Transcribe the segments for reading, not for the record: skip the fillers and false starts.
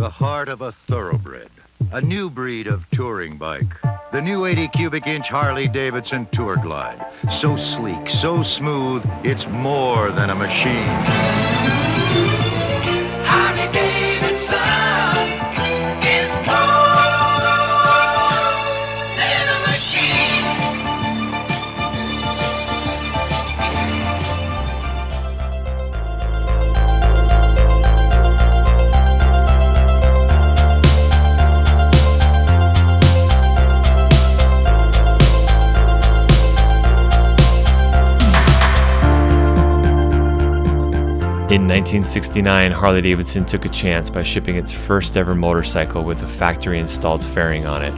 The heart of a thoroughbred. A new breed of touring bike. The new 80 cubic inch Harley-Davidson Tour Glide. So sleek, so smooth, it's more than a machine. Harley-Davidson is more than a machine. In 1969, Harley-Davidson took a chance by shipping its first ever motorcycle with a factory-installed fairing on it.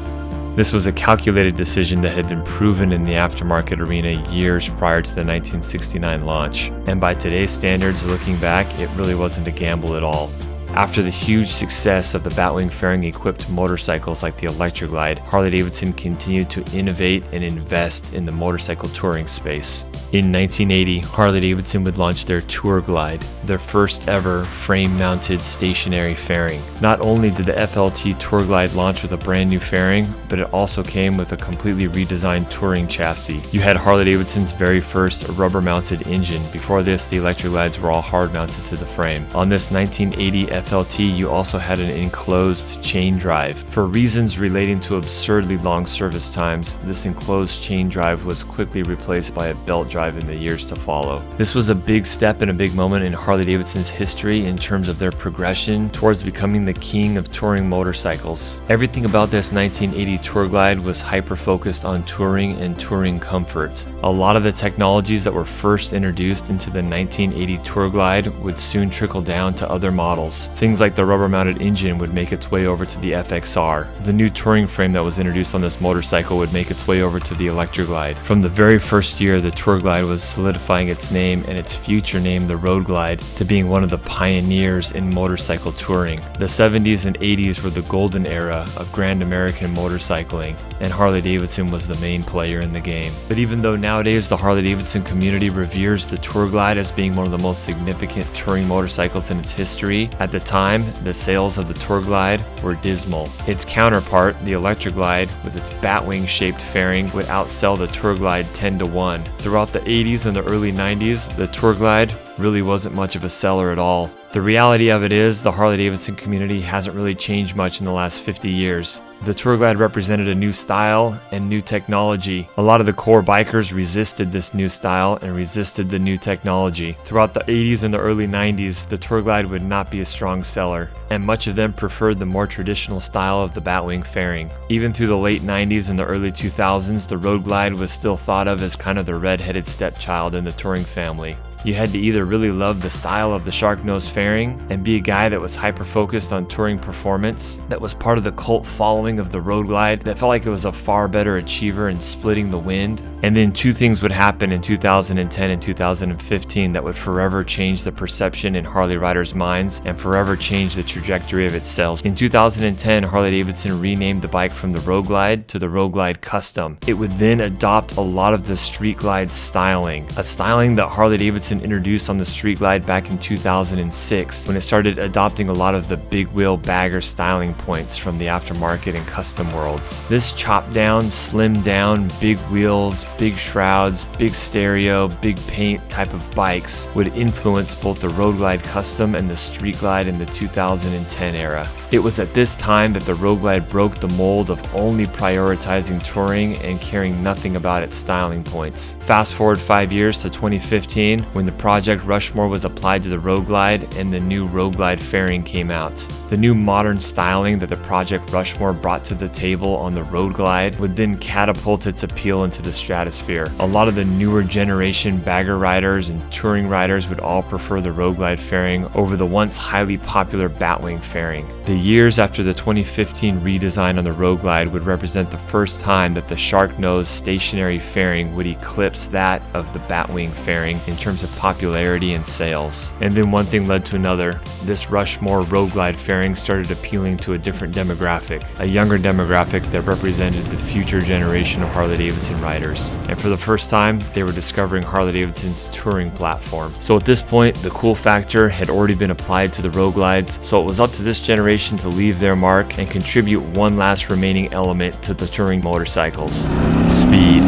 This was a calculated decision that had been proven in the aftermarket arena years prior to the 1969 launch, and by today's standards, looking back, it really wasn't a gamble at all. After the huge success of the Batwing fairing-equipped motorcycles like the FLTRX, Harley-Davidson continued to innovate and invest in the motorcycle touring space. In 1980, Harley-Davidson would launch their Tour Glide, their first ever frame-mounted stationary fairing. Not only did the FLT Tour Glide launch with a brand new fairing, but it also came with a completely redesigned touring chassis. You had Harley-Davidson's very first rubber-mounted engine. Before this, the electric glides were all hard-mounted to the frame. On this 1980 FLT, you also had an enclosed chain drive. For reasons relating to absurdly long service times, this enclosed chain drive was quickly replaced by a belt drive in the years to follow. This was a big step and a big moment in Harley-Davidson's history in terms of their progression towards becoming the king of touring motorcycles. Everything about this 1980 Tour Glide was hyper-focused on touring and touring comfort. A lot of the technologies that were first introduced into the 1980 Tour Glide would soon trickle down to other models. Things like the rubber-mounted engine would make its way over to the FXR. The new touring frame that was introduced on this motorcycle would make its way over to the Electric Glide. From the very first year, the Tour Glide was solidifying its name and its future name, the Road Glide, to being one of the pioneers in motorcycle touring. The 70s and 80s were the golden era of Grand American motorcycling, and Harley-Davidson was the main player in the game. But even though nowadays the Harley-Davidson community reveres the Tour Glide as being one of the most significant touring motorcycles in its history, at the time, the sales of the Tour Glide were dismal. Its counterpart, the Electric Glide, with its Batwing-shaped fairing, would outsell the Tour Glide 10-1. Throughout the 80s and the early 90s, the Tour Glide really wasn't much of a seller at all. The reality of it is, the Harley-Davidson community hasn't really changed much in the last 50 years. The Tour Glide represented a new style and new technology. A lot of the core bikers resisted this new style and resisted the new technology. Throughout the 80s and the early 90s, the Tour Glide would not be a strong seller, and much of them preferred the more traditional style of the Batwing fairing. Even through the late 90s and the early 2000s, the Road Glide was still thought of as kind of the red-headed stepchild in the touring family. You had to either really love the style of the shark nose fairing and be a guy that was hyper-focused on touring performance, that was part of the cult following of the Road Glide, that felt like it was a far better achiever in splitting the wind. And then two things would happen in 2010 and 2015 that would forever change the perception in Harley riders' minds and forever change the trajectory of its sales. In 2010, Harley-Davidson renamed the bike from the Road Glide to the Road Glide Custom. It would then adopt a lot of the Street Glide styling, a styling that Harley-Davidson introduced on the Street Glide back in 2006 when it started adopting a lot of the big wheel bagger styling points from the aftermarket and custom worlds. This chopped down, slimmed down, big wheels, big shrouds, big stereo, big paint type of bikes would influence both the Road Glide Custom and the Street Glide in the 2010 era. It was at this time that the Road Glide broke the mold of only prioritizing touring and caring nothing about its styling points. Fast forward 5 years to 2015 when the Project Rushmore was applied to the Road Glide and the new Road Glide fairing came out. The new modern styling that the Project Rushmore brought to the table on the Road Glide would then catapult its appeal into the stratosphere. A lot of the newer generation bagger riders and touring riders would all prefer the Road Glide fairing over the once highly popular Batwing fairing. The years after the 2015 redesign on the Road Glide would represent the first time that the shark nose stationary fairing would eclipse that of the Batwing fairing in terms of popularity and sales. And then one thing led to another. This Rushmore Road Glide fairing fairing started appealing to a different demographic, a younger demographic that represented the future generation of Harley-Davidson riders. And for the first time, they were discovering Harley-Davidson's touring platform. So at this point, the cool factor had already been applied to the Road Glides, so it was up to this generation to leave their mark and contribute one last remaining element to the touring motorcycles: speed,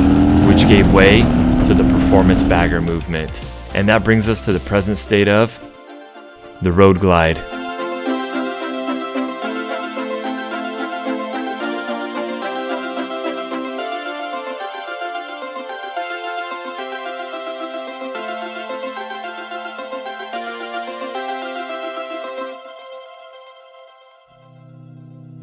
which gave way to the performance bagger movement. And that brings us to the present state of the Road Glide.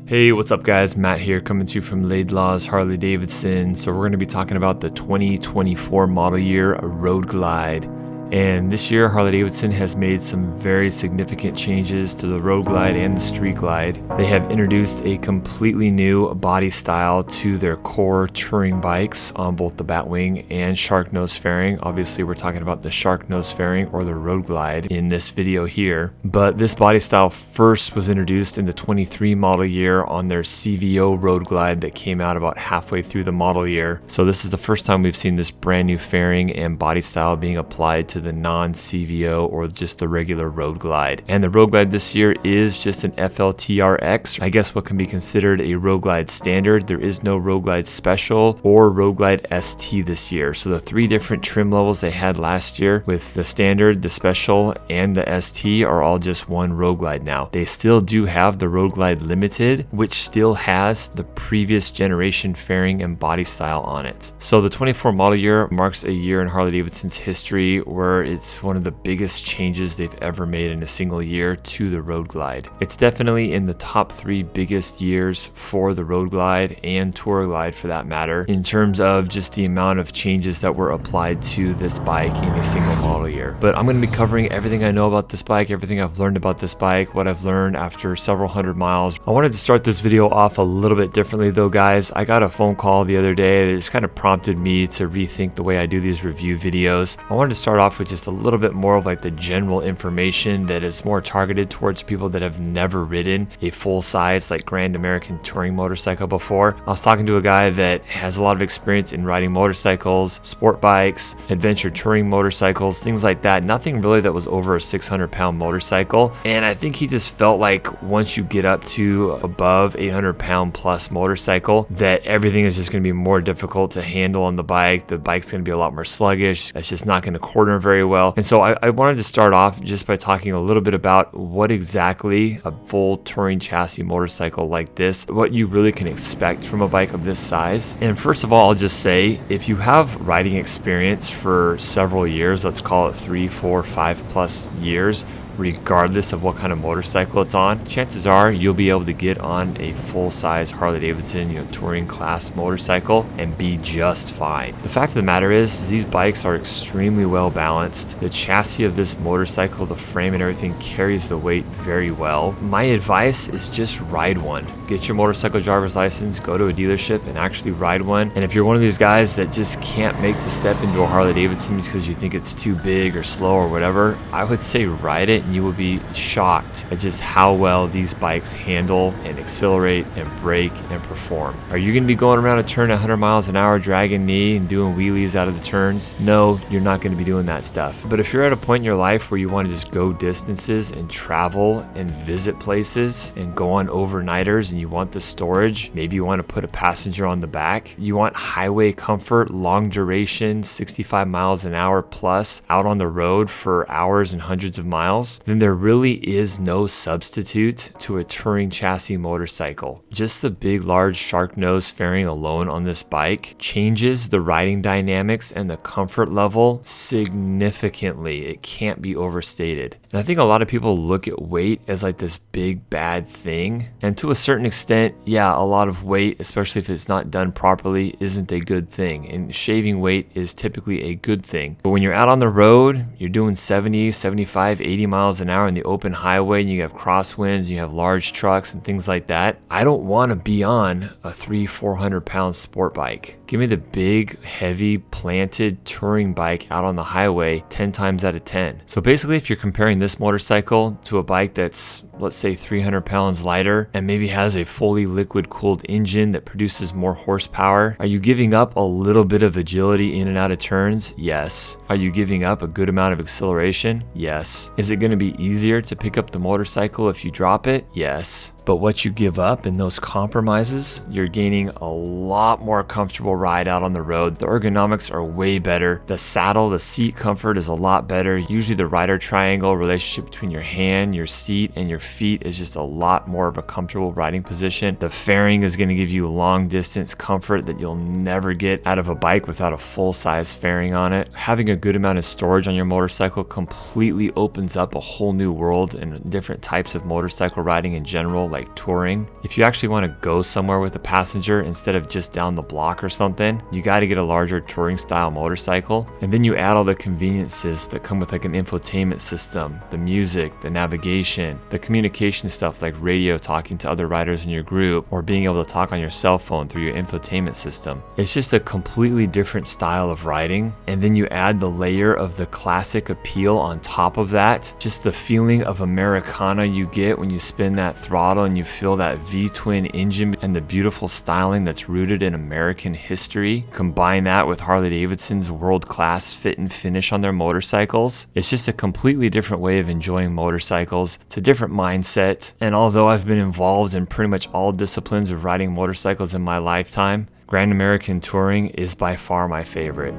Hey, what's up guys? Matt here, coming to you from Laidlaw's Harley-Davidson. So we're going to be talking about the 2024 model year Road Glide. And this year, Harley-Davidson has made some very significant changes to the Road Glide and the Street Glide. They have introduced a completely new body style to their core touring bikes on both the Batwing and Shark Nose fairing. Obviously, we're talking about the Shark Nose fairing or the Road Glide in this video here. But this body style first was introduced in the 23 model year on their CVO Road Glide that came out about halfway through the model year. So this is the first time we've seen this brand new fairing and body style being applied to the non-CVO or just the regular Road Glide. And the Road Glide this year is just an FLTRX, I guess what can be considered a Road Glide standard. There is no Road Glide Special or Road Glide ST this year. So the three different trim levels they had last year with the standard, the special, and the ST are all just one Road Glide now. They still do have the Road Glide Limited, which still has the previous generation fairing and body style on it. So the 24 model year marks a year in Harley-Davidson's history where it's one of the biggest changes they've ever made in a single year to the Road Glide. It's definitely in the top 3 biggest years for the Road Glide and Tour Glide for that matter, in terms of just the amount of changes that were applied to this bike in a single model year. But I'm going to be covering everything I know about this bike, everything I've learned about this bike, what I've learned after several hundred miles. I wanted to start this video off a little bit differently though, guys. I got a phone call the other day that just kind of prompted me to rethink the way I do these review videos. I wanted to start off with just a little bit more of like the general information that is more targeted towards people that have never ridden a full-size like Grand American touring motorcycle before. I was talking to a guy that has a lot of experience in riding motorcycles, sport bikes, adventure touring motorcycles, things like that. Nothing really that was over a 600-pound motorcycle. And I think he just felt like once you get up to above 800-pound plus motorcycle, that everything is just going to be more difficult to handle on the bike. The bike's going to be a lot more sluggish. It's just not going to corner very well. And so I wanted to start off just by talking a little bit about what exactly a full touring chassis motorcycle like this, what you really can expect from a bike of this size. And first of all, I'll just say, if you have riding experience for several years, let's call it 3, 4, 5 plus years, regardless of what kind of motorcycle it's on, chances are you'll be able to get on a full-size Harley-Davidson, touring class motorcycle and be just fine. The fact of the matter is these bikes are extremely well balanced. The chassis of this motorcycle, the frame and everything carries the weight very well. My advice is just ride one. Get your motorcycle driver's license, go to a dealership and actually ride one. And if you're one of these guys that just can't make the step into a Harley-Davidson because you think it's too big or slow or whatever, I would say ride it. And you will be shocked at just how well these bikes handle and accelerate and brake and perform. Are you going to be going around a turn 100 miles an hour dragging knee and doing wheelies out of the turns? No, you're not going to be doing that stuff. But if you're at a point in your life where you want to just go distances and travel and visit places and go on overnighters and you want the storage, maybe you want to put a passenger on the back, you want highway comfort, long duration, 65 miles an hour plus out on the road for hours and hundreds of miles, then there really is no substitute to a touring chassis motorcycle. Just the big large shark nose fairing alone on this bike changes the riding dynamics and the comfort level significantly. It can't be overstated. And I think a lot of people look at weight as like this big bad thing, and to a certain extent, yeah, a lot of weight, especially if it's not done properly, isn't a good thing, and shaving weight is typically a good thing. But when you're out on the road, you're doing 70, 75, 80 miles an hour in the open highway and you have crosswinds and you have large trucks and things like that, I don't want to be on a 300-400 pound sport bike. Give me the big, heavy, planted touring bike out on the highway 10 times out of 10. So basically, if you're comparing this motorcycle to a bike that's let's say 300 pounds lighter, and maybe has a fully liquid cooled engine that produces more horsepower? Are you giving up a little bit of agility in and out of turns? Yes. Are you giving up a good amount of acceleration? Yes. Is it going to be easier to pick up the motorcycle if you drop it? Yes. But what you give up in those compromises, you're gaining a lot more comfortable ride out on the road. The ergonomics are way better. The saddle, the seat comfort is a lot better. Usually the rider triangle relationship between your hand, your seat, and your feet is just a lot more of a comfortable riding position. The fairing is going to give you long distance comfort that you'll never get out of a bike without a full-size fairing on it. Having a good amount of storage on your motorcycle completely opens up a whole new world and different types of motorcycle riding in general, like touring. If you actually want to go somewhere with a passenger instead of just down the block or something, you got to get a larger touring style motorcycle. And then you add all the conveniences that come with like an infotainment system, the music, the navigation, the communication stuff like radio talking to other riders in your group, or being able to talk on your cell phone through your infotainment system. It's just a completely different style of riding. And then you add the layer of the classic appeal on top of that, just the feeling of Americana you get when you spin that throttle and you feel that V-twin engine and the beautiful styling that's rooted in American history. Combine that with Harley-Davidson's world-class fit and finish on their motorcycles. It's just a completely different way of enjoying motorcycles. It's a different mindset. And although I've been involved in pretty much all disciplines of riding motorcycles in my lifetime, Grand American Touring is by far my favorite.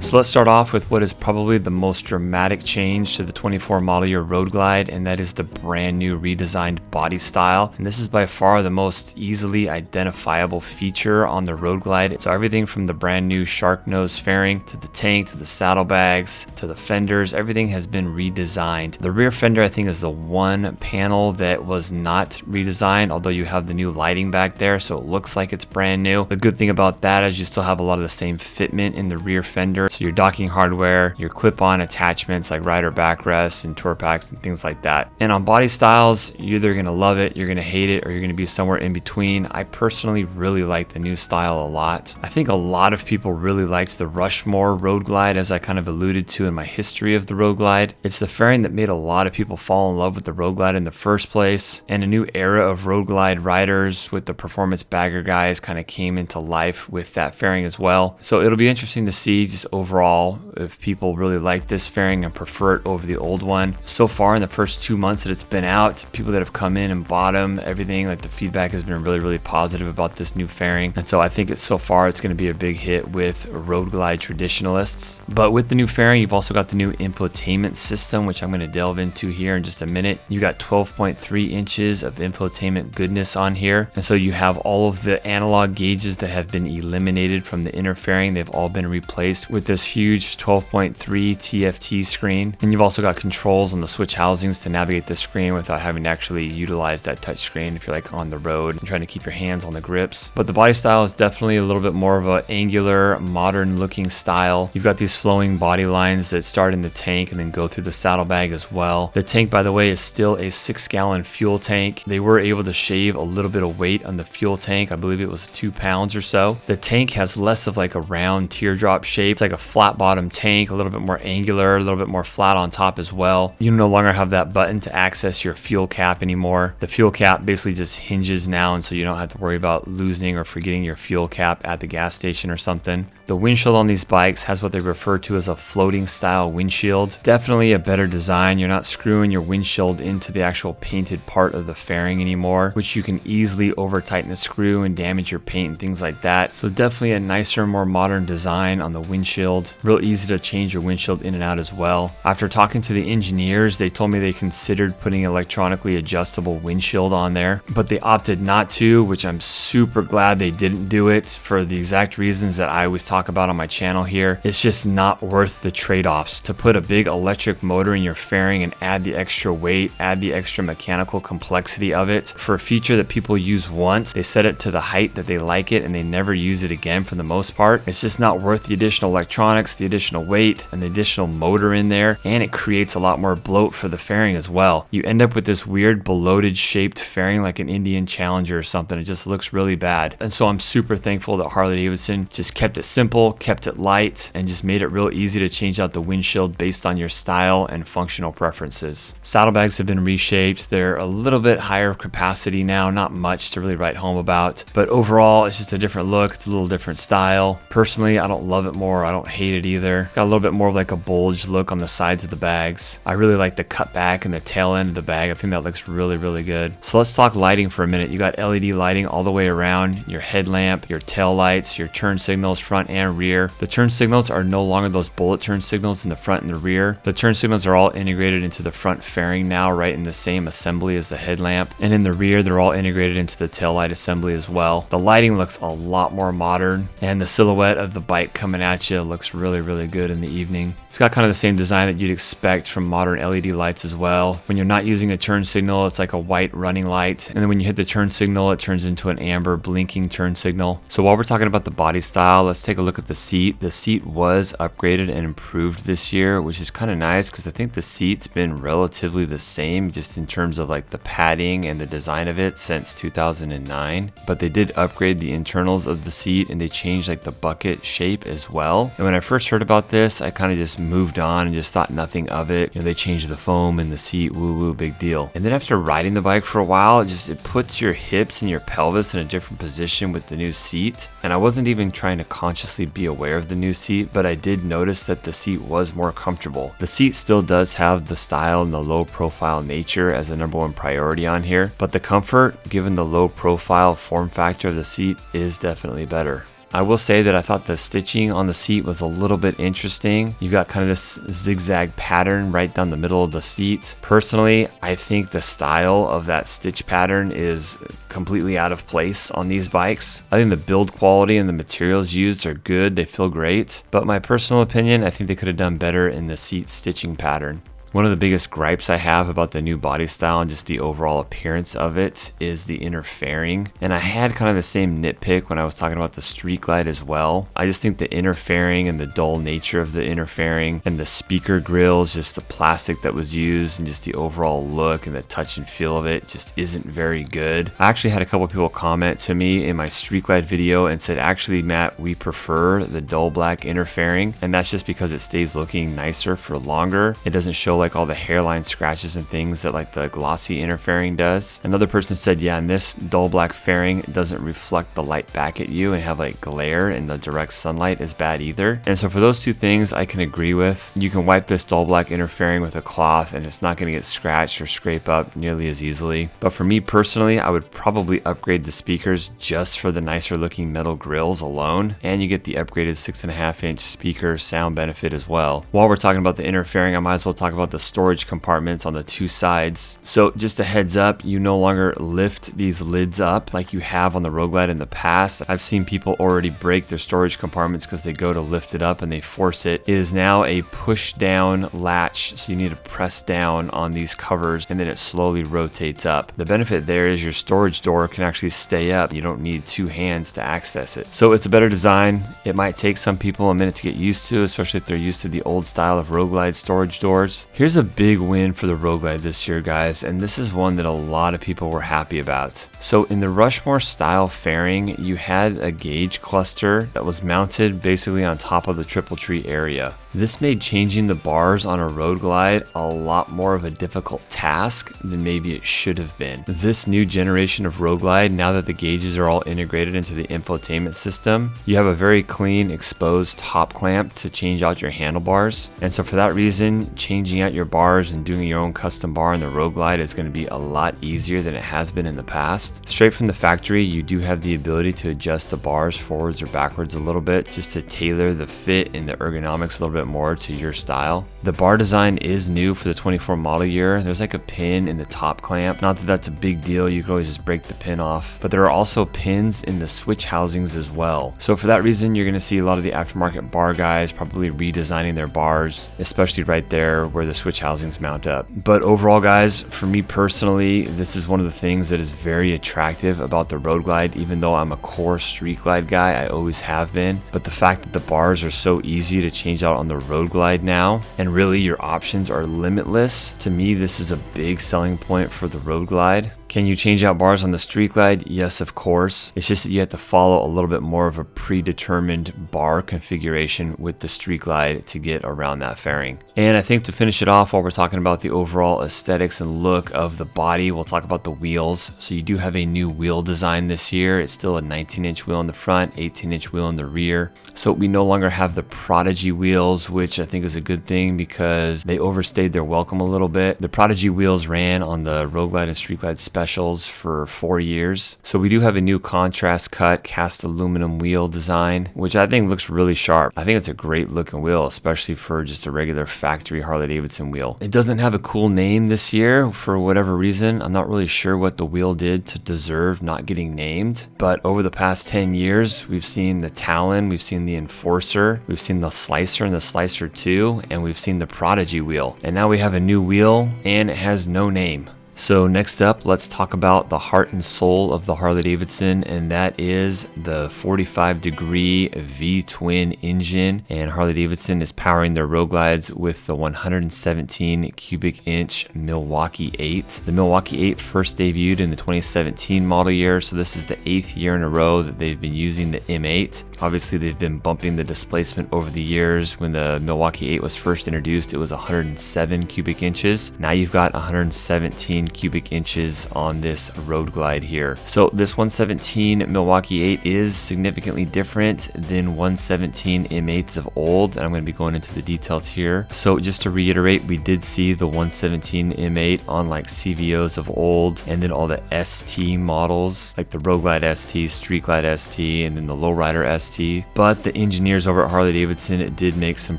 So let's start off with what is probably the most dramatic change to the 24 model year Road Glide, and that is the brand new redesigned body style. And this is by far the most easily identifiable feature on the Road Glide. So everything from the brand new shark nose fairing to the tank to the saddlebags to the fenders, everything has been redesigned. The rear fender I think is the one panel that was not redesigned, although you have the new lighting back there, so it looks like it's brand new. The good thing about that is you still have a lot of the same fitment in the rear fender. So your docking hardware, your clip-on attachments like rider backrests and tour packs and things like that. And on body styles, you're either gonna love it, you're gonna hate it, or you're gonna be somewhere in between. I personally really like the new style a lot. I think a lot of people really liked the Rushmore Road Glide, as I kind of alluded to in my history of the Road Glide. It's the fairing that made a lot of people fall in love with the Road Glide in the first place, and a new era of Road Glide riders with the performance bagger guys kind of came into life with that fairing as well. So it'll be interesting to see just overall if people really like this fairing and prefer it over the old one. So far in the first 2 months that it's been out, people that have come in and bought them, everything, like the feedback has been really positive about this new fairing. And so I think it's so far it's going to be a big hit with Road Glide traditionalists. But with the new fairing, you've also got the new infotainment system, which I'm going to delve into here in just a minute. You got 12.3 inches of infotainment goodness on here. And so you have all of the analog gauges that have been eliminated from the inner fairing. They've all been replaced with this huge 12.3 TFT screen. And you've also got controls on the switch housings to navigate the screen without having to actually utilize that touch screen if you're like on the road and trying to keep your hands on the grips. But the body style is definitely a little bit more of an angular, modern looking style. You've got these flowing body lines that start in the tank and then go through the saddlebag as well. The tank, by the way, is still a 6-gallon fuel tank. They were able to shave a little bit of weight on the fuel tank. I believe it was 2 pounds or so. The tank has less of like a round teardrop shape. It's like a flat bottom tank, a little bit more angular, a little bit more flat on top as well. You no longer have that button to access your fuel cap anymore. The fuel cap basically just hinges now, and so you don't have to worry about losing or forgetting your fuel cap at the gas station or something. The windshield on these bikes has what they refer to as a floating style windshield. Definitely a better design. You're not screwing your windshield into the actual painted part of the fairing anymore, which you can easily over tighten a screw and damage your paint and things like that. So definitely a nicer, more modern design on the windshield. Real easy to change your windshield in and out as well. After talking to the engineers, they told me they considered putting electronically adjustable windshield on there, but they opted not to, which I'm super glad they didn't do it for the exact reasons that I always talk about on my channel here. It's just not worth the trade-offs to put a big electric motor in your fairing and add the extra weight, add the extra mechanical complexity of it for a feature that people use once. They set it to the height that they like it and they never use it again for the most part. It's just not worth the additional electronics electronics, the additional weight, and the additional motor in there, and it creates a lot more bloat for the fairing as well. You end up with this weird bloated shaped fairing like an Indian Challenger or something. It just looks really bad. And so I'm super thankful that Harley-Davidson just kept it simple, kept it light, and just made it real easy to change out the windshield based on your style and functional preferences. Saddlebags have been reshaped. They're a little bit higher capacity now, not much to really write home about, but overall it's just a different look. It's a little different style. Personally, I don't love it more. I don't hate it either. Got a little bit more of like a bulge look on the sides of the bags. I really like the cut back and the tail end of the bag. I think that looks really good. So let's talk lighting for a minute. You got LED lighting all the way around, your headlamp, your tail lights, your turn signals front and rear. The turn signals are no longer those bullet turn signals in the front and the rear. The turn signals are all integrated into the front fairing now, right in the same assembly as the headlamp. And in the rear, they're all integrated into the tail light assembly as well. The lighting looks a lot more modern, and the silhouette of the bike coming at you looks really good in the evening. It's got kind of the same design that you'd expect from modern LED lights as well. When you're not using a turn signal, it's like a white running light, and then when you hit the turn signal, it turns into an amber blinking turn signal. So while we're talking about the body style, let's take a look at the seat. The seat was upgraded and improved this year, which is kind of nice because I think the seat's been relatively the same just in terms of like the padding and the design of it since 2009, but they did upgrade the internals of the seat and they changed like the bucket shape as well. And when I first heard about this, I kind of just moved on and just thought nothing of it. You know, they changed the foam in the seat, woo, big deal. And then after riding the bike for a while, it puts your hips and your pelvis in a different position with the new seat. And I wasn't even trying to consciously be aware of the new seat, but I did notice that the seat was more comfortable. The seat still does have the style and the low profile nature as a #1 priority on here, but the comfort, given the low profile form factor of the seat, is definitely better. I will say that I thought the stitching on the seat was a little bit interesting. You've got kind of this zigzag pattern right down the middle of the seat. Personally, I think the style of that stitch pattern is completely out of place on these bikes. I think the build quality and the materials used are good. They feel great. But my personal opinion, I think they could have done better in the seat stitching pattern. One of the biggest gripes I have about the new body style and just the overall appearance of it is the inner fairing. And I had kind of the same nitpick when I was talking about the Street Glide as well. I just think the inner fairing and the dull nature of the inner fairing and the speaker grills, just the plastic that was used and just the overall look and the touch and feel of it just isn't very good. I actually had a couple people comment to me in my Street Glide video and said, actually, Matt, we prefer the dull black inner fairing. And that's just because it stays looking nicer for longer. It doesn't show like all the hairline scratches and things that like the glossy inner fairing does. Another person said, yeah, and this dull black fairing doesn't reflect the light back at you and have like glare in the direct sunlight is bad either. And so for those two things I can agree with. You can wipe this dull black inner fairing with a cloth and it's not going to get scratched or scrape up nearly as easily. But for me personally, I would probably upgrade the speakers just for the nicer looking metal grills alone, and you get the upgraded 6.5-inch speaker sound benefit as well. While we're talking about the inner fairing, I might as well talk about the storage compartments on the two sides. So just a heads up, you no longer lift these lids up like you have on the Road Glide in the past. I've seen people already break their storage compartments because they go to lift it up and they force it. It is now a push down latch, so you need to press down on these covers and then it slowly rotates up. The benefit there is your storage door can actually stay up. You don't need two hands to access it. So it's a better design. It might take some people a minute to get used to, especially if they're used to the old style of Road Glide storage doors. Here's a big win for the Road Glide this year, guys, and this is one that a lot of people were happy about. So in the Rushmore style fairing, you had a gauge cluster that was mounted basically on top of the triple tree area. This made changing the bars on a Road Glide a lot more of a difficult task than maybe it should have been. This new generation of Road Glide, now that the gauges are all integrated into the infotainment system, you have a very clean exposed top clamp to change out your handlebars. And so for that reason, changing out your bars and doing your own custom bar on the Road Glide is going to be a lot easier than it has been in the past. Straight from the factory, you do have the ability to adjust the bars forwards or backwards a little bit just to tailor the fit and the ergonomics a little bit more to your style. The bar design is new for the 24 model year. There's like a pin in the top clamp. Not that that's a big deal, you could always just break the pin off, but there are also pins in the switch housings as well. So for that reason, you're going to see a lot of the aftermarket bar guys probably redesigning their bars, especially right there where the switch housings mount up. But overall, guys, for me personally, this is one of the things that is very attractive about the Road Glide, even though I'm a core Street Glide guy. I always have been. But the fact that the bars are so easy to change out on the Road Glide now, and really your options are limitless, to me this is a big selling point for the Road Glide. Can you change out bars on the Street Glide? Yes, of course. It's just that you have to follow a little bit more of a predetermined bar configuration with the Street Glide to get around that fairing. And I think to finish it off, while we're talking about the overall aesthetics and look of the body, we'll talk about the wheels. So you do have a new wheel design this year. It's still a 19-inch wheel in the front, 18-inch wheel in the rear. So we no longer have the Prodigy wheels, which I think is a good thing because they overstayed their welcome a little bit. The Prodigy wheels ran on the Road Glide and Street Glide specials for 4 years. So we do have a new contrast cut cast aluminum wheel design, which I think looks really sharp. I think it's a great looking wheel, especially for just a regular factory Harley-Davidson wheel. It doesn't have a cool name this year for whatever reason. I'm not really sure what the wheel did to deserve not getting named, but over the past 10 years, we've seen the Talon, we've seen the Enforcer, we've seen the Slicer and the Slicer 2, and we've seen the Prodigy wheel. And now we have a new wheel and it has no name. So next up, let's talk about the heart and soul of the Harley-Davidson, and that is the 45-degree V-twin engine. And Harley-Davidson is powering their Road Glides with the 117 cubic inch Milwaukee-Eight. The Milwaukee-Eight first debuted in the 2017 model year, so this is the 8th year in a row that they've been using the M8. Obviously, they've been bumping the displacement over the years. When the Milwaukee-Eight was first introduced, it was 107 cubic inches. Now you've got 117 cubic inches on this Road Glide here. So this 117 Milwaukee-Eight is significantly different than 117 M8s of old, and I'm going to be going into the details here. So just to reiterate, we did see the 117 M8 on like CVOs of old, and then all the ST models like the Road Glide ST, Street Glide ST, and then the Lowrider ST. But the engineers over at Harley-Davidson did make some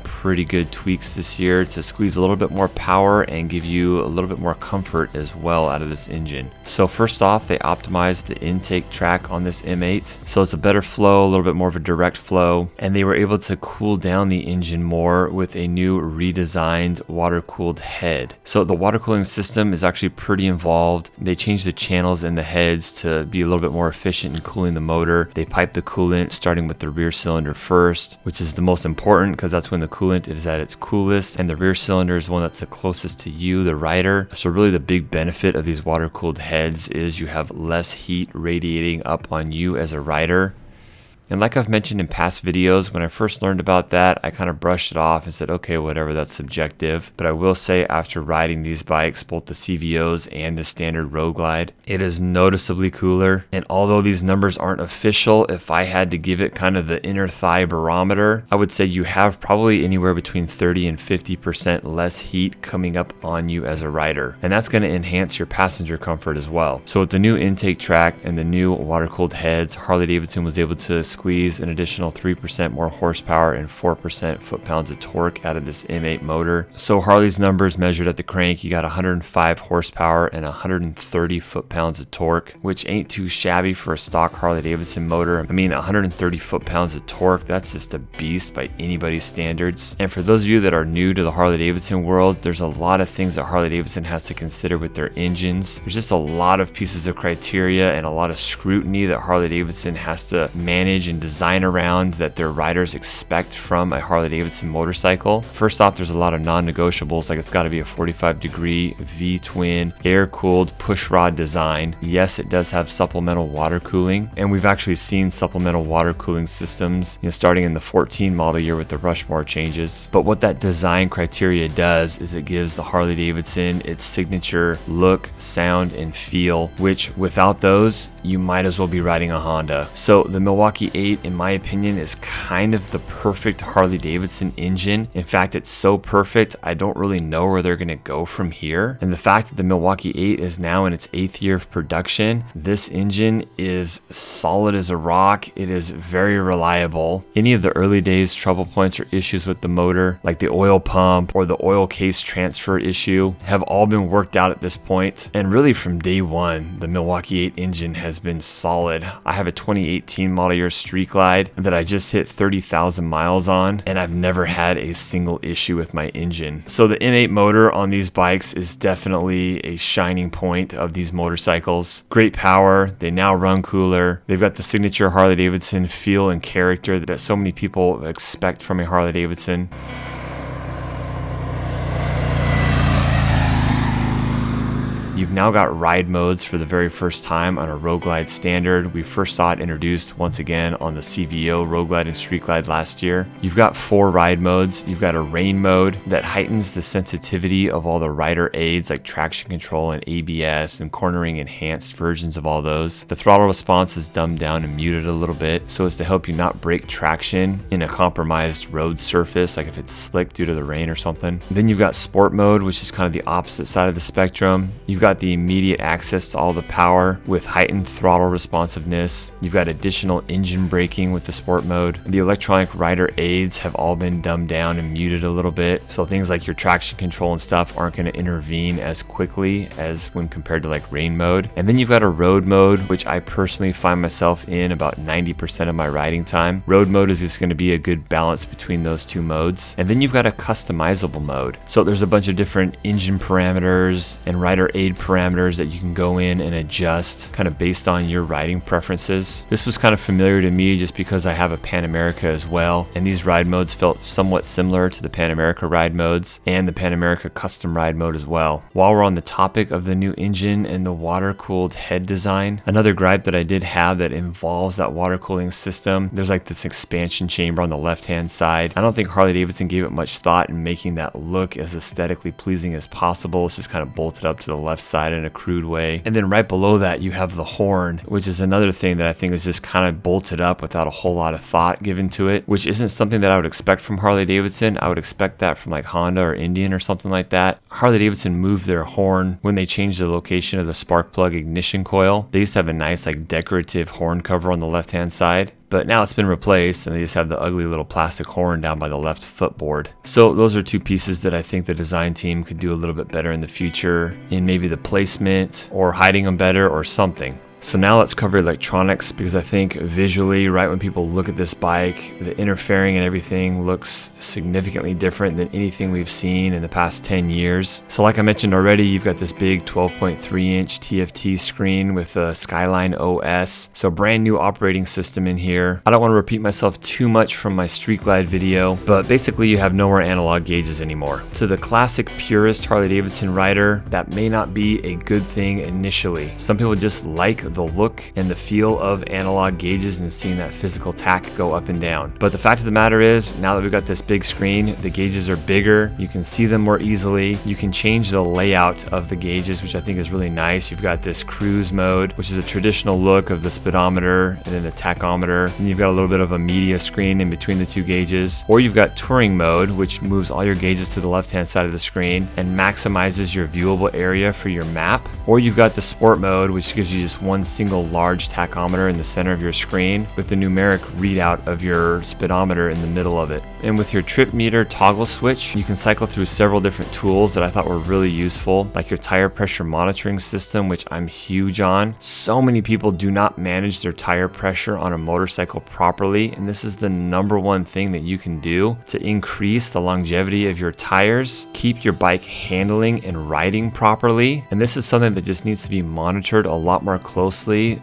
pretty good tweaks this year to squeeze a little bit more power and give you a little bit more comfort as well out of this engine. So first off, they optimized the intake track on this M8. So it's a better flow, a little bit more of a direct flow, and they were able to cool down the engine more with a new redesigned water-cooled head. So the water cooling system is actually pretty involved. They changed the channels in the heads to be a little bit more efficient in cooling the motor. They piped the coolant starting with the rear cylinder first, which is the most important because that's when the coolant is at its coolest, and the rear cylinder is one that's the closest to you, the rider. So really the big benefit of these water-cooled heads is you have less heat radiating up on you as a rider. And like I've mentioned in past videos, when I first learned about that, I kind of brushed it off and said, okay, whatever, that's subjective. But I will say after riding these bikes, both the CVOs and the standard Road Glide, it is noticeably cooler. And although these numbers aren't official, if I had to give it kind of the inner thigh barometer, I would say you have probably anywhere between 30 and 50% less heat coming up on you as a rider. And that's going to enhance your passenger comfort as well. So with the new intake track and the new water-cooled heads, Harley-Davidson was able to squeeze an additional 3% more horsepower and 4% foot-pounds of torque out of this M8 motor. So Harley's numbers measured at the crank, you got 105 horsepower and 130 foot-pounds of torque, which ain't too shabby for a stock Harley-Davidson motor. I mean, 130 foot-pounds of torque, that's just a beast by anybody's standards. And for those of you that are new to the Harley-Davidson world, there's a lot of things that Harley-Davidson has to consider with their engines. There's just a lot of pieces of criteria and a lot of scrutiny that Harley-Davidson has to manage and design around that their riders expect from a Harley-Davidson motorcycle. First off, there's a lot of non-negotiables, like it's got to be a 45-degree V-twin air-cooled pushrod design. Yes, it does have supplemental water cooling, and we've actually seen supplemental water cooling systems, starting in the 14 model year with the Rushmore changes. But what that design criteria does is it gives the Harley-Davidson its signature look, sound, and feel, which without those, you might as well be riding a Honda. So the Milwaukee-Eight, in my opinion, is kind of the perfect Harley-Davidson engine. In fact, it's so perfect, I don't really know where they're going to go from here. And the fact that the Milwaukee-Eight is now in its 8th year of production, this engine is solid as a rock. It is very reliable. Any of the early days trouble points or issues with the motor, like the oil pump or the oil case transfer issue, have all been worked out at this point. And really from day one, the Milwaukee-Eight engine has has been solid. I have a 2018 model year Street Glide that I just hit 30,000 miles on, and I've never had a single issue with my engine. So the N8 motor on these bikes is definitely a shining point of these motorcycles. Great power, they now run cooler. They've got the signature Harley-Davidson feel and character that so many people expect from a Harley-Davidson. You've now got ride modes for the very first time on a Road Glide standard. We first saw it introduced once again on the CVO Road Glide and Street Glide last year. You've got 4 ride modes. You've got a rain mode that heightens the sensitivity of all the rider aids like traction control and ABS and cornering enhanced versions of all those. The throttle response is dumbed down and muted a little bit so as to help you not break traction in a compromised road surface, like if it's slick due to the rain or something. Then you've got sport mode, which is kind of the opposite side of the spectrum. You've got the immediate access to all the power with heightened throttle responsiveness. You've got additional engine braking with the sport mode. The electronic rider aids have all been dumbed down and muted a little bit, so things like your traction control and stuff aren't going to intervene as quickly as when compared to like rain mode. And then you've got a road mode, which I personally find myself in about 90% of my riding time. Road mode is just going to be a good balance between those two modes. And then you've got a customizable mode. So there's a bunch of different engine parameters and rider aid parameters that you can go in and adjust kind of based on your riding preferences. This was kind of familiar to me just because I have a Pan America as well, and these ride modes felt somewhat similar to the Pan America ride modes and the Pan America custom ride mode as well. While we're on the topic of the new engine and the water-cooled head design, another gripe that I did have that involves that water cooling system, there's like this expansion chamber on the left-hand side. I don't think Harley-Davidson gave it much thought in making that look as aesthetically pleasing as possible. It's just kind of bolted up to the left side in a crude way. And then right below that you have the horn, which is another thing that I think is just kind of bolted up without a whole lot of thought given to it, which isn't something that I would expect from Harley-Davidson. I would expect that from like Honda or Indian or something like that. Harley-Davidson moved their horn when they changed the location of the spark plug ignition coil. They used to have a nice like decorative horn cover on the left hand side, but now it's been replaced and they just have the ugly little plastic horn down by the left footboard. So those are two pieces that I think the design team could do a little bit better in the future in maybe the placement or hiding them better or something. So now let's cover electronics, because I think visually, right, when people look at this bike, the interfering and everything looks significantly different than anything we've seen in the past 10 years. So like I mentioned already, you've got this big 12.3-inch TFT screen with a Skyline OS. So brand new operating system in here. I don't want to repeat myself too much from my Street Glide video, but basically you have no more analog gauges anymore. To the classic purist Harley-Davidson rider, that may not be a good thing initially. Some people just like the look and the feel of analog gauges and seeing that physical tack go up and down. But the fact of the matter is, now that we've got this big screen, the gauges are bigger, you can see them more easily, you can change the layout of the gauges, which I think is really nice. You've got this cruise mode, which is a traditional look of the speedometer and then the tachometer, and you've got a little bit of a media screen in between the two gauges. Or you've got touring mode, which moves all your gauges to the left hand side of the screen and maximizes your viewable area for your map. Or you've got the sport mode, which gives you just one single large tachometer in the center of your screen with the numeric readout of your speedometer in the middle of it. And with your trip meter toggle switch, you can cycle through several different tools that I thought were really useful, like your tire pressure monitoring system, which I'm huge on. So many people do not manage their tire pressure on a motorcycle properly, and this is the number one thing that you can do to increase the longevity of your tires, keep your bike handling and riding properly. And this is something that just needs to be monitored a lot more closely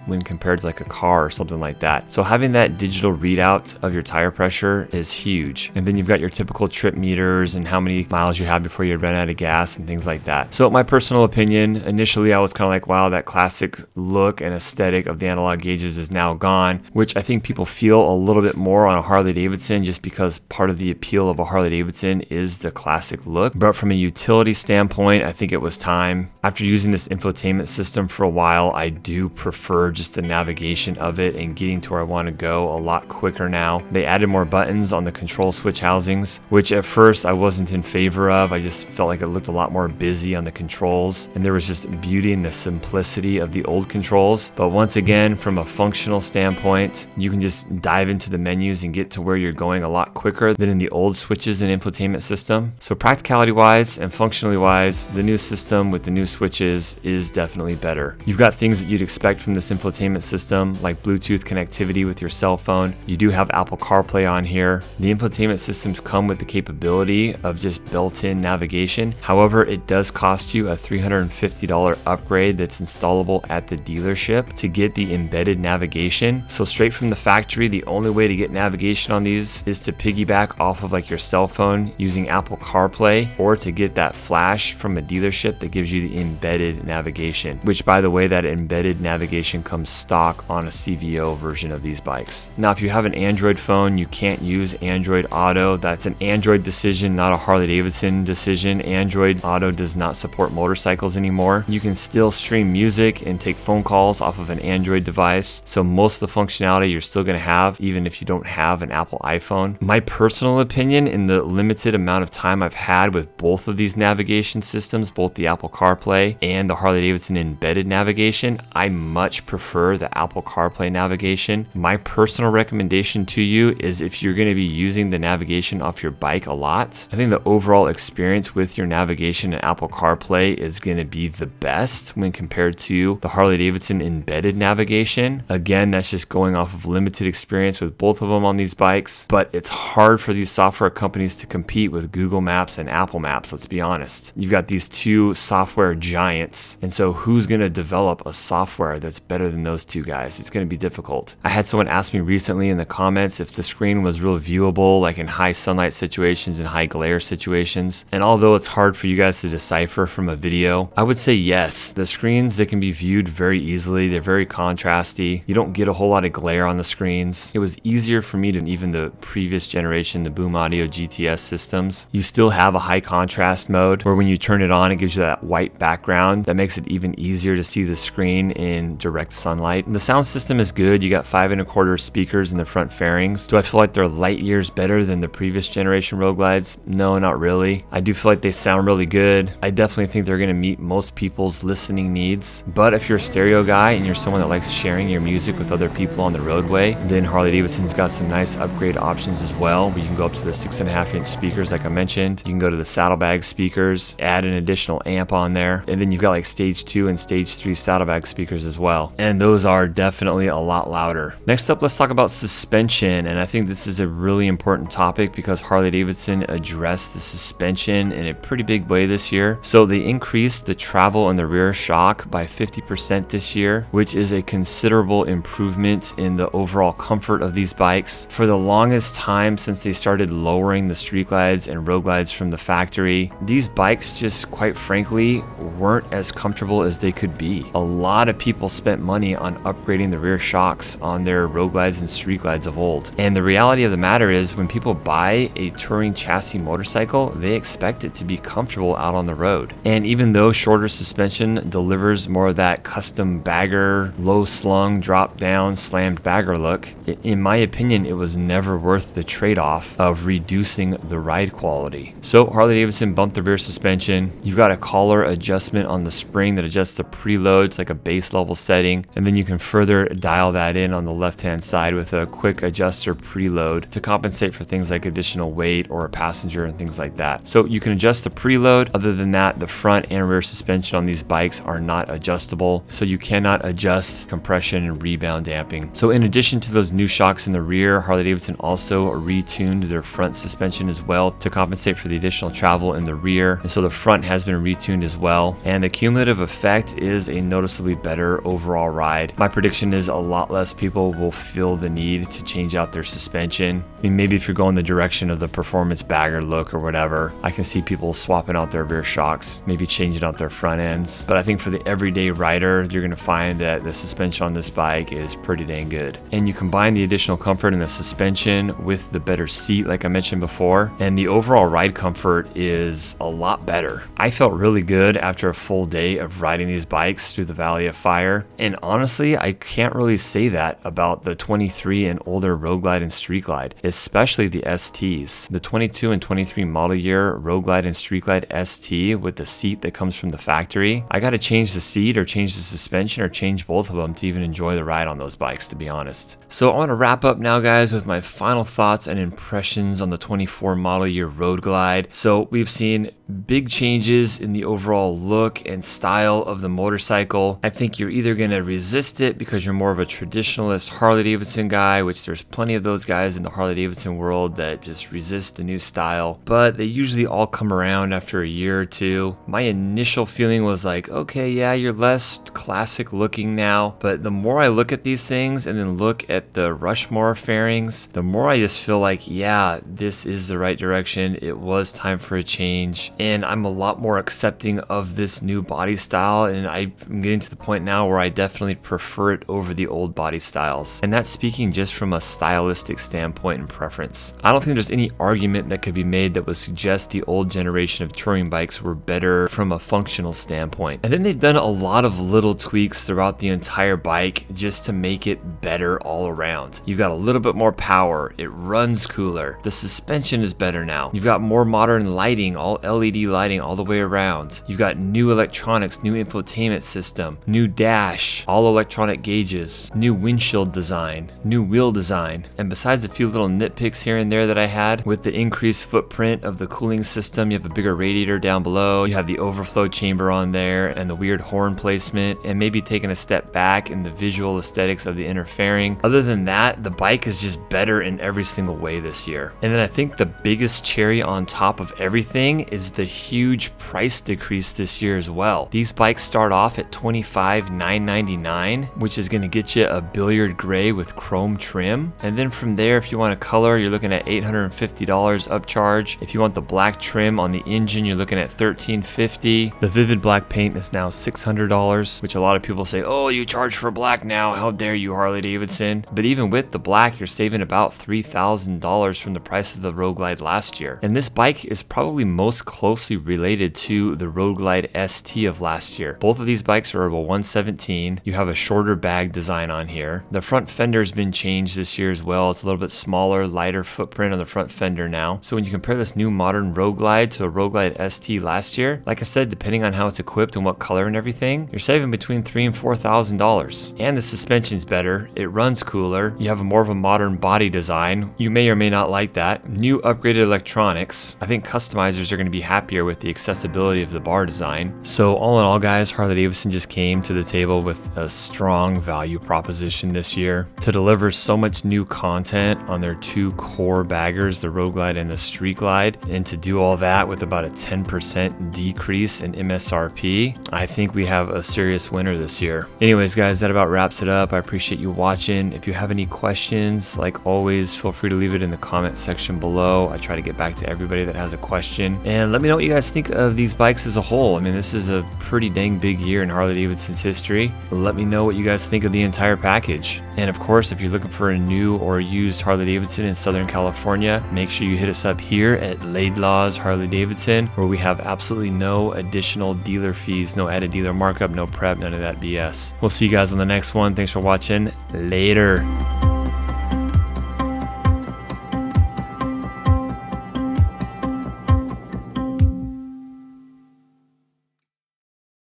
when compared to like a car or something like that. So having that digital readout of your tire pressure is huge. And then you've got your typical trip meters and how many miles you have before you run out of gas and things like that. So my personal opinion, initially I was kind of like, wow, that classic look and aesthetic of the analog gauges is now gone, which I think people feel a little bit more on a Harley-Davidson just because part of the appeal of a Harley-Davidson is the classic look. But from a utility standpoint, I think it was time. After using this infotainment system for a while, I do prefer just the navigation of it and getting to where I want to go a lot quicker now. They added more buttons on the control switch housings, which at first I wasn't in favor of. I just felt like it looked a lot more busy on the controls, and there was just beauty in the simplicity of the old controls. But once again, from a functional standpoint, you can just dive into the menus and get to where you're going a lot quicker than in the old switches and infotainment system. So practicality wise and functionally wise, the new system with the new switches is definitely better. You've got things that you'd expect expect from this infotainment system, like Bluetooth connectivity with your cell phone. You do have Apple CarPlay on here. The infotainment systems come with the capability of just built-in navigation. However, it does cost you a $350 upgrade that's installable at the dealership to get the embedded navigation. So straight from the factory, the only way to get navigation on these is to piggyback off of like your cell phone using Apple CarPlay, or to get that flash from a dealership that gives you the embedded navigation, which by the way, that embedded navigation comes stock on a CVO version of these bikes. Now, if you have an Android phone, you can't use Android Auto. That's an Android decision, not a Harley-Davidson decision. Android Auto does not support motorcycles anymore. You can still stream music and take phone calls off of an Android device. So most of the functionality you're still going to have, even if you don't have an Apple iPhone. My personal opinion, in the limited amount of time I've had with both of these navigation systems, both the Apple CarPlay and the Harley-Davidson embedded navigation, I much prefer the Apple CarPlay navigation. My personal recommendation to you is, if you're going to be using the navigation off your bike a lot, I think the overall experience with your navigation in Apple CarPlay is going to be the best when compared to the Harley-Davidson embedded navigation. Again, that's just going off of limited experience with both of them on these bikes, but it's hard for these software companies to compete with Google Maps and Apple Maps, let's be honest. You've got these two software giants, and so who's going to develop a software that's better than those two guys? It's going to be difficult. I had someone ask me recently in the comments if the screen was real viewable, like in high sunlight situations and high glare situations, and although it's hard for you guys to decipher from a video, I would say yes. The screens, they can be viewed very easily. They're very contrasty. You don't get a whole lot of glare on the screens. It was easier for me than even the previous generation, the Boom Audio GTS systems. You still have a high contrast mode where when you turn it on, it gives you that white background that makes it even easier to see the screen in direct sunlight. And the sound system is good. You got 5 1/4 speakers in the front fairings. Do I feel like they're light years better than the previous generation Road Glides? No, not really. I do feel like they sound really good. I definitely think they're going to meet most people's listening needs. But if you're a stereo guy and you're someone that likes sharing your music with other people on the roadway, then Harley-Davidson's got some nice upgrade options as well, where you can go up to the 6.5-inch speakers like I mentioned. You can go to the saddlebag speakers, add an additional amp on there, and then you've got like stage 2 and stage 3 saddlebag speakers as well, and those are definitely a lot louder. Next up, let's talk about suspension, and I think this is a really important topic because Harley-Davidson addressed the suspension in a pretty big way this year. So they increased the travel and the rear shock by 50% this year, which is a considerable improvement in the overall comfort of these bikes. For the longest time since they started lowering the Street Glides and Road Glides from the factory, these bikes just quite frankly weren't as comfortable as they could be. A lot of people spent money on upgrading the rear shocks on their Road Glides and Street Glides of old. And the reality of the matter is, when people buy a touring chassis motorcycle, they expect it to be comfortable out on the road. And even though shorter suspension delivers more of that custom bagger, low slung, drop down, slammed bagger look, in my opinion, it was never worth the trade-off of reducing the ride quality. So Harley-Davidson bumped the rear suspension. You've got a collar adjustment on the spring that adjusts the preload to like a base level setting, and then you can further dial that in on the left-hand side with a quick adjuster preload to compensate for things like additional weight or a passenger and things like that. So you can adjust the preload. Other than that, the front and rear suspension on these bikes are not adjustable, so you cannot adjust compression and rebound damping. So in addition to those new shocks in the rear, Harley-Davidson also retuned their front suspension as well to compensate for the additional travel in the rear, and so the front has been retuned as well, and the cumulative effect is a noticeably better overall ride. My prediction is a lot less people will feel the need to change out their suspension. I mean, maybe if you're going the direction of the performance bagger look or whatever, I can see people swapping out their rear shocks, maybe changing out their front ends. But I think for the everyday rider, you're going to find that the suspension on this bike is pretty dang good. And you combine the additional comfort in the suspension with the better seat, like I mentioned before, and the overall ride comfort is a lot better. I felt really good after a full day of riding these bikes through the Valley of Fire. And honestly, I can't really say that about the 23 and older Road Glide and Street Glide, especially the STs. The 22 and 23 model year Road Glide and Street Glide ST with the seat that comes from the factory, I got to change the seat or change the suspension or change both of them to even enjoy the ride on those bikes, to be honest. So I want to wrap up now, guys, with my final thoughts and impressions on the 24 model year Road Glide. So we've seen big changes in the overall look and style of the motorcycle. I think you're either going to resist it because you're more of a traditionalist Harley-Davidson guy, which there's plenty of those guys in the Harley-Davidson world that just resist the new style, but they usually all come around after a year or two. My initial feeling was like, okay, yeah, you're less classic looking now, but the more I look at these things and then look at the Rushmore fairings, the more I just feel like, yeah, this is the right direction. It was time for a change, and I'm a lot more accepting of this new body style, and I'm getting to the point now where I definitely prefer it over the old body styles, and that's speaking just from a stylistic standpoint and preference. I don't think there's any argument that could be made that would suggest the old generation of touring bikes were better from a functional standpoint. And then they've done a lot of little tweaks throughout the entire bike just to make it better all around. You've got a little bit more power, it runs cooler, the suspension is better now, you've got more modern lighting, all LED lighting all the way around, you've got new electronics, new infotainment system, new dash, all electronic gauges, new windshield design, new wheel design, and besides a few little nitpicks here and there that I had with the increased footprint of the cooling system, you have a bigger radiator down below, you have the overflow chamber on there, and the weird horn placement, and maybe taking a step back in the visual aesthetics of the inner fairing. Other than that, the bike is just better in every single way this year. And then I think the biggest cherry on top of everything is the huge price decrease this year as well. These bikes start off at $25,999, which is going to get you a billiard gray with chrome trim, and then from there, if you want a color, you're looking at $850 upcharge. If you want the black trim on the engine, you're looking at $1,350. The vivid black paint is now $600, which a lot of people say, oh, you charge for black now, how dare you, Harley-Davidson. But even with the black, you're saving about $3,000 from the price of the Road Glide last year. And this bike is probably most closely related to the Road Glide ST of last year. Both of these bikes are a 117. You have a shorter bag design on here. The front fender's been changed this year as well. It's a little bit smaller, lighter footprint on the front fender now. So when you compare this new modern Road Glide to a Road Glide ST last year, like I said, depending on how it's equipped and what color and everything, you're saving between $3,000 and $4,000. And the suspension's better. It runs cooler. You have more of a modern body design. You may or may not like that. New upgraded electronics. I think customizers are going to be happier with the accessibility of the bar design. So all in all, guys, Harley-Davidson just came to the table with a strong value proposition this year to deliver so much new content on their two core baggers, the Road Glide and the Street Glide, and to do all that with about a 10% decrease in MSRP. I think we have a serious winner this year. Anyways, guys, that about wraps it up. I appreciate you watching. If you have any questions, like always, feel free to leave it in the comment section below. I try to get back to everybody that has a question. And let me know what you guys think of these bikes as a whole. I mean, this is a pretty dang big year in Harley-Davidson's history. Let me know what you guys think of the entire package. And of course, if you're looking for a new or used Harley-Davidson in Southern California, make sure you hit us up here at Laidlaw's Harley-Davidson, where we have absolutely no additional dealer fees, no added dealer markup, no prep, none of that BS. We'll see you guys on the next one. Thanks for watching. Later.